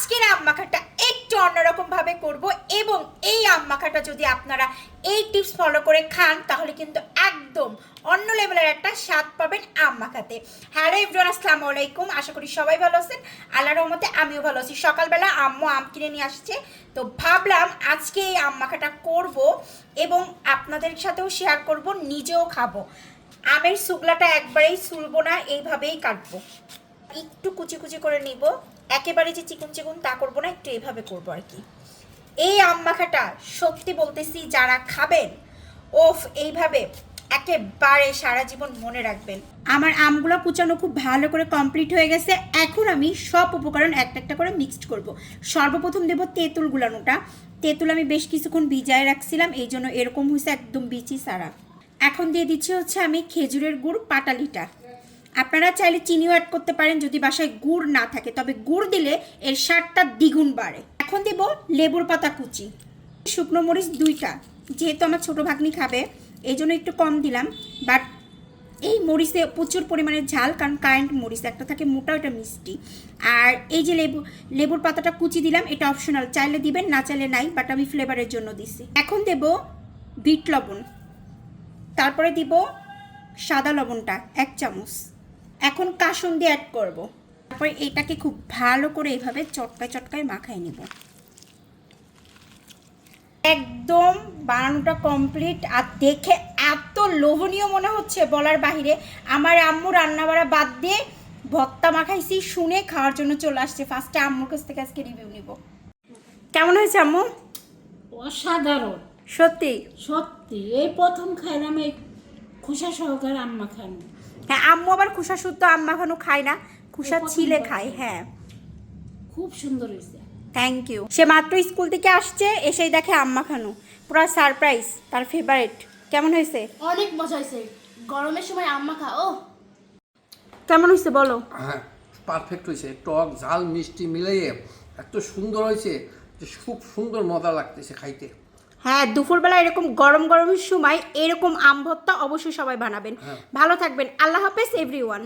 আজকের আম মাখাটা একটু অন্যরকম ভাবে করব এবং এই আম মাখাটা যদি আপনারা এই টিপস ফলো করে খান তাহলে কিন্তু একদম অন্য লেভেলের একটা স্বাদ পাবেন আম মাখাতে। হ্যালো এভরিওয়ান, আসসালামু আলাইকুম। আশা করি সবাই ভালো আছেন, আল্লাহর রহমতে আমিও ভালো আছি। সকালবেলা আম্মু আম কিনে নিয়ে আসছে, তো ভাবলাম আজকে এই আম মাখাটা করব এবং আপনাদের সাথেও শেয়ার করব, নিজেও খাবো। আমের শুকলাটা একবারেই ছুলবো না, এইভাবেই কাটবো। একটু কুচি কুচি করে নিব, একেবারে যে চিকুন চিকুন তা করবো না, একটু এইভাবে করবো আর কি। এই আম মাখাটা সত্যি বলতেছি, যারা খাবেন ওফ এইভাবে একেবারে সারা জীবন মনে রাখবেন। আমার আমগুলো কুচানো খুব ভালো করে কমপ্লিট হয়ে গেছে। এখন আমি সব উপকরণ একটা একটা করে মিক্সড করব। সর্বপ্রথম দেব তেঁতুল গুলানোটা। তেঁতুল আমি বেশ কিছুক্ষণ ভিজায় রাখছিলাম, এই জন্য এরকম হয়েছে, একদম বিচি সারা। এখন দিয়ে দিচ্ছি হচ্ছে আমি খেজুরের গুড় পাটালিটা। আপনারা চাইলে চিনিও অ্যাড করতে পারেন যদি বাসায় গুড় না থাকে, তবে গুড় দিলে এর স্বাদটা দ্বিগুণ বাড়ে। এখন দেব লেবুর পাতা কুচি, শুকনো মরিচ 2টা। যেহেতু আমার ছোটো ভাগ্নি খাবে এই জন্য একটু কম দিলাম, বাট এই মরিচে প্রচুর পরিমাণে ঝাল, কারণ কারেন্ট মরিচ একটা থাকে মোটা, ওটা মিষ্টি। আর এই যে লেবুর পাতাটা কুচি দিলাম, এটা অপশনাল, চাইলে দিবেন না চাইলে নাই, বাট আমি ফ্লেভারের জন্য দিছি। এখন দেব বিট লবণ, তারপরে দিব সাদা লবণটা 1 চামচ। এখন কাসুন্দি অ্যাড করব, তারপরে এটাকে খুব ভালো করে এইভাবে চটকায় চটকায় মাখায় নেব। একদম বানানোটা কমপ্লিট, আর দেখে এত লোভনীয় মনে হচ্ছে বলার বাহিরে। আমার আম্মু রান্না বাড়া বাদ দিয়ে ভর্তা মাখাইছি শুনে খাওয়ার জন্য চলে আসছে। ফার্স্টে আম্মুর কাছ থেকে আজকে রিভিউ নিব। কেমন হয়েছে আম্মু? অসাধারণ, সত্যি সত্যি এই প্রথম খাইলাম এই খোসা সহকারে আম মাখানো। হ্যাঁ, আম্মু আবার খুসা শুদ্ধ আম মাখানো খায় না, খুসা ছিলে খায়। হ্যাঁ, খুব সুন্দর হয়েছে। Thank you. সে মাত্র স্কুল থেকে আসছে, এসেই দেখে আম মাখানো, পুরো সারপ্রাইজ, তার ফেভারিট। কেমন হয়েছে? অনেক মজা হয়েছে। গরমের সময় আম মাখা ও কেমন হয়েছে বলো? হ্যাঁ, পারফেক্ট হয়েছে। টক ঝাল মিষ্টি মিলিয়ে এত সুন্দর হয়েছে যে খুব সুন্দর মজা লাগতেছে খাইতে। হ্যাঁ, দুপুরবেলা এরকম গরম গরমের সময় এরকম আম ভর্তা অবশ্যই সবাই বানাবেন। ভালো থাকবেন, আল্লাহ হাফেজ এভরিওয়ান।